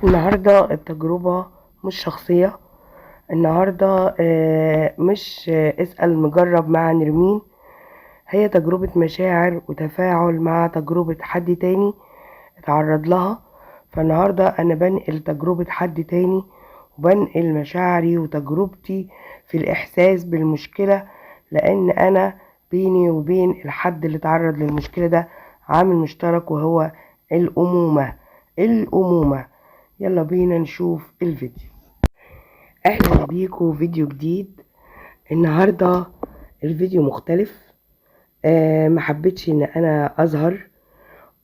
النهاردة التجربة مش شخصية. النهاردة مش اسأل مجرب مع نرمين. هي تجربة مشاعر وتفاعل مع تجربة حد تاني اتعرض لها. فالنهاردة أنا بنقل تجربة حد تاني، وبنقل مشاعري وتجربتي في الإحساس بالمشكلة، لأن أنا بيني وبين الحد اللي اتعرض للمشكلة ده عامل مشترك، وهو الأمومة. يلا بينا نشوف الفيديو. اهلا بيكم فيديو جديد. النهاردة الفيديو مختلف. ما حبيتش ان انا اظهر،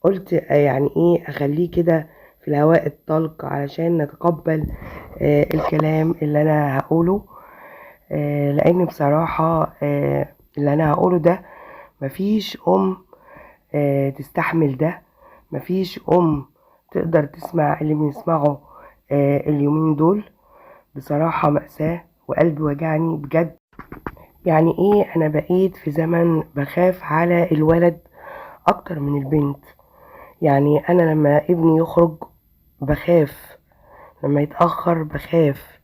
قلت يعني ايه اخليه كده في الهواء الطلق علشان نتقبل الكلام اللي انا هقوله. لان بصراحة اللي انا هقوله ده مفيش تستحمل ده. مفيش تقدر تسمع اللي بنسمعه اليومين دول. بصراحة مأساة وقلبي وجعني بجد. يعني ايه، انا بقيت في زمن بخاف على الولد اكتر من البنت. يعني انا لما ابني يخرج بخاف، لما يتأخر بخاف،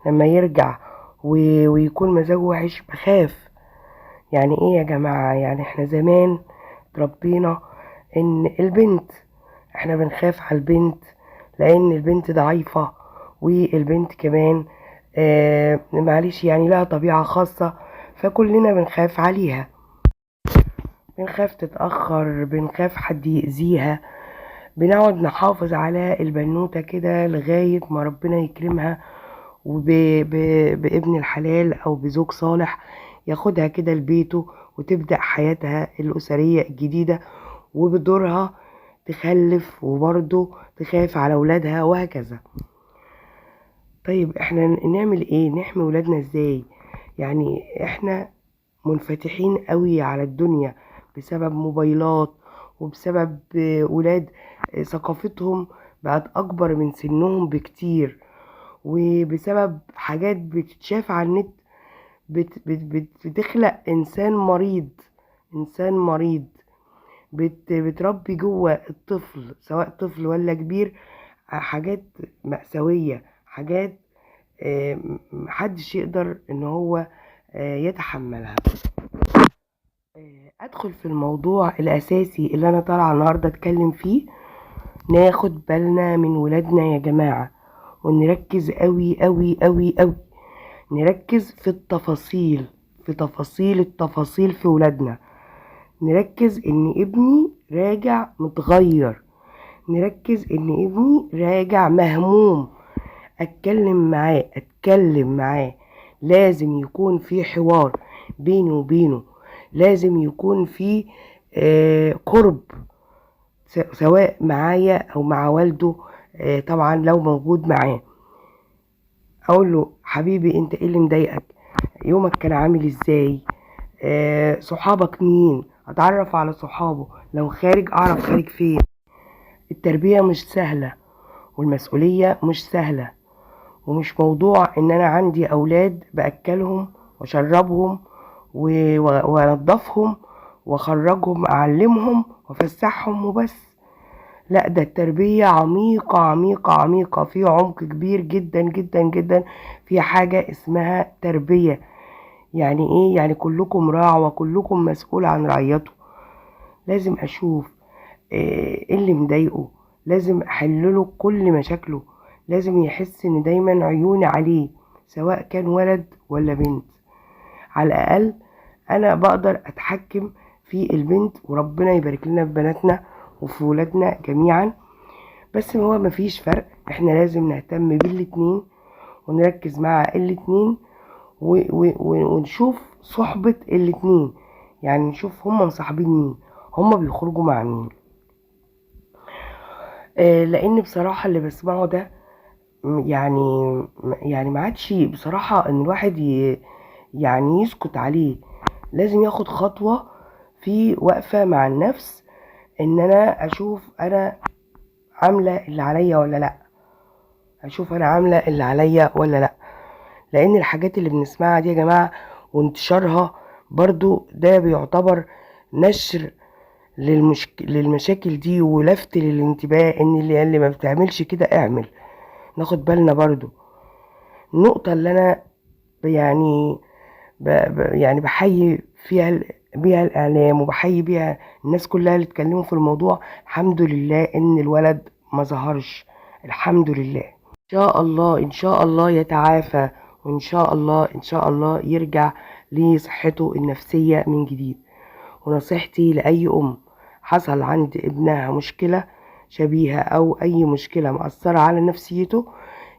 لما يرجع ويكون مزاجه وحش بخاف. يعني ايه يا جماعة؟ يعني احنا زمان تربينا ان البنت، احنا بنخاف على البنت لان البنت ضعيفة، والبنت كمان معلش يعني لها طبيعة خاصة، فكلنا بنخاف عليها. بنخاف تتأخر، بنخاف حد يأذيها، بنقعد نحافظ على البنوتة كده لغاية ما ربنا يكرمها بابن الحلال أو بزوج صالح ياخدها كده لبيته، وتبدأ حياتها الأسرية الجديدة، وبدورها تخلف وبرضه تخاف على ولادها وهكذا. طيب احنا نعمل ايه؟ نحمي ولادنا ازاي؟ يعني احنا منفتحين قوي على الدنيا بسبب موبايلات، وبسبب ولاد ثقافتهم بقت اكبر من سنهم بكتير، وبسبب حاجات بتتشاف على النت بتخلق انسان مريض. بتربي جوه الطفل سواء طفل ولا كبير حاجات مأساوية، حاجات محدش يقدر ان هو يتحملها. ادخل في الموضوع الاساسي اللي انا طالعه النهارده اتكلم فيه. ناخد بالنا من ولادنا يا جماعه، ونركز قوي قوي قوي قوي. نركز في التفاصيل، في تفاصيل التفاصيل في ولادنا. نركز ان ابني راجع متغير، نركز ان ابني راجع مهموم. اتكلم معاه. لازم يكون في حوار بيني وبينه، لازم يكون في قرب، سواء معايا او مع والده. طبعا لو موجود معاه اقول له حبيبي انت ايه اللي مضايقك؟ يومك كان عامل ازاي؟ صحابك مين؟ اتعرف على صحابه، لو خارج اعرف خارج فين. التربية مش سهلة، والمسؤولية مش سهلة، ومش موضوع ان انا عندي اولاد باكلهم واشربهم وانضفهم واخرجهم اعلمهم وافسحهم وبس. لا، ده التربية عميقة عميقة عميقة، في عمق كبير جدا جدا جدا في حاجة اسمها تربية. يعني ايه؟ يعني كلكم راع وكلكم مسؤول عن رعيته. لازم اشوف ايه اللي مضايقه، لازم احلله كل مشاكله، لازم يحس ان دايما عيوني عليه سواء كان ولد ولا بنت. على الاقل انا بقدر اتحكم في البنت، وربنا يبارك لنا في بناتنا وفي ولادنا جميعا. بس هو مفيش فرق، احنا لازم نهتم بالاتنين ونركز مع الاتنين ونشوف صحبة الاتنين. يعني نشوف هما مصاحبين مين، هما بيخرجوا مع مين. لان بصراحة اللي بسمعه ده يعني ما عادش بصراحة ان الواحد يعني يسكت عليه. لازم ياخد خطوة في وقفة مع النفس، ان انا اشوف انا عاملة اللي عليا ولا لا، اشوف انا عاملة اللي عليا ولا لا. لان الحاجات اللي بنسمعها دي يا جماعة وانتشارها برضو ده بيعتبر نشر للمشاكل دي، ولفت للانتباه ان اللي ما بتعملش كده اعمل. ناخد بالنا برضو. النقطة اللي انا يعني يعني بحيي فيها بيها الاعلام، وبحيي بيها الناس كلها اللي اتكلموا في الموضوع، الحمد لله ان الولد ما ظهرش، الحمد لله. ان شاء الله ان شاء الله يتعافى، وان شاء الله ان شاء الله يرجع لصحته النفسية من جديد. ونصيحتي لأي أم حصل عند ابنها مشكلة شبيهة أو أي مشكلة مأثرة على نفسيته،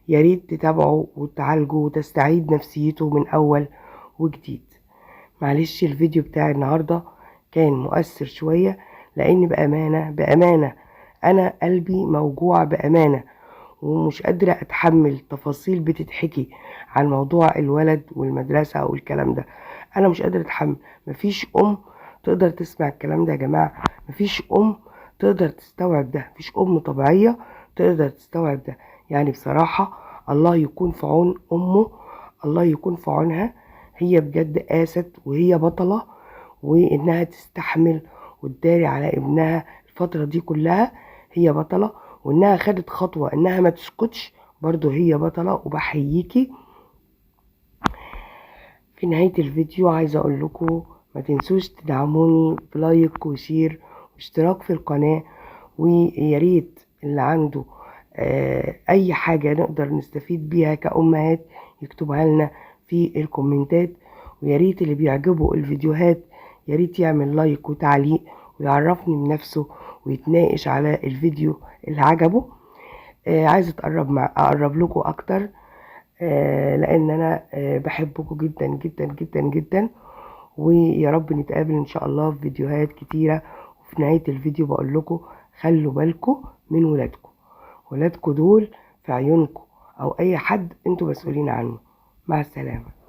ياريت تتابعه وتعالجه وتستعيد نفسيته من أول وجديد. معلش الفيديو بتاع النهاردة كان مؤثر شوية، لأن بأمانة أنا قلبي موجوع بأمانة، ومش قادرة أتحمل تفاصيل بتتحكي عن موضوع الولد والمدرسة والكلام ده. أنا مش قادرة أتحمل. مفيش أم تقدر تسمع الكلام ده يا جماعة، مفيش أم تقدر تستوعب ده، مفيش أم طبيعية تقدر تستوعب ده. يعني بصراحة الله يكون في عون أمه، الله يكون في عونها. هي بجد قاست وهي بطلة، وإنها تستحمل وتداري على ابنها الفترة دي كلها، هي بطلة. وإنها خدت خطوة إنها ما تسكتش، برضو هي بطلة، وبحييكي. في نهاية الفيديو عايزة أقول لكم ما تنسوش تدعموني بلايك وشير واشتراك في القناة. وياريت اللي عنده أي حاجة نقدر نستفيد بيها كأمهات يكتبها لنا في الكومنتات. وياريت اللي بيعجبه الفيديوهات ياريت يعمل لايك وتعليق ويعرفني بنفسه ويتناقش على الفيديو اللي عجبه. عايزة أقرب لكم أكتر، لان انا بحبكم جدا جدا جدا جدا. ويا رب نتقابل ان شاء الله في فيديوهات كتيرة. وفي نهاية الفيديو بقول لكم خلوا بالكم من ولادكم دول في عيونكم، او اي حد انتوا مسؤولين عنه. مع السلامة.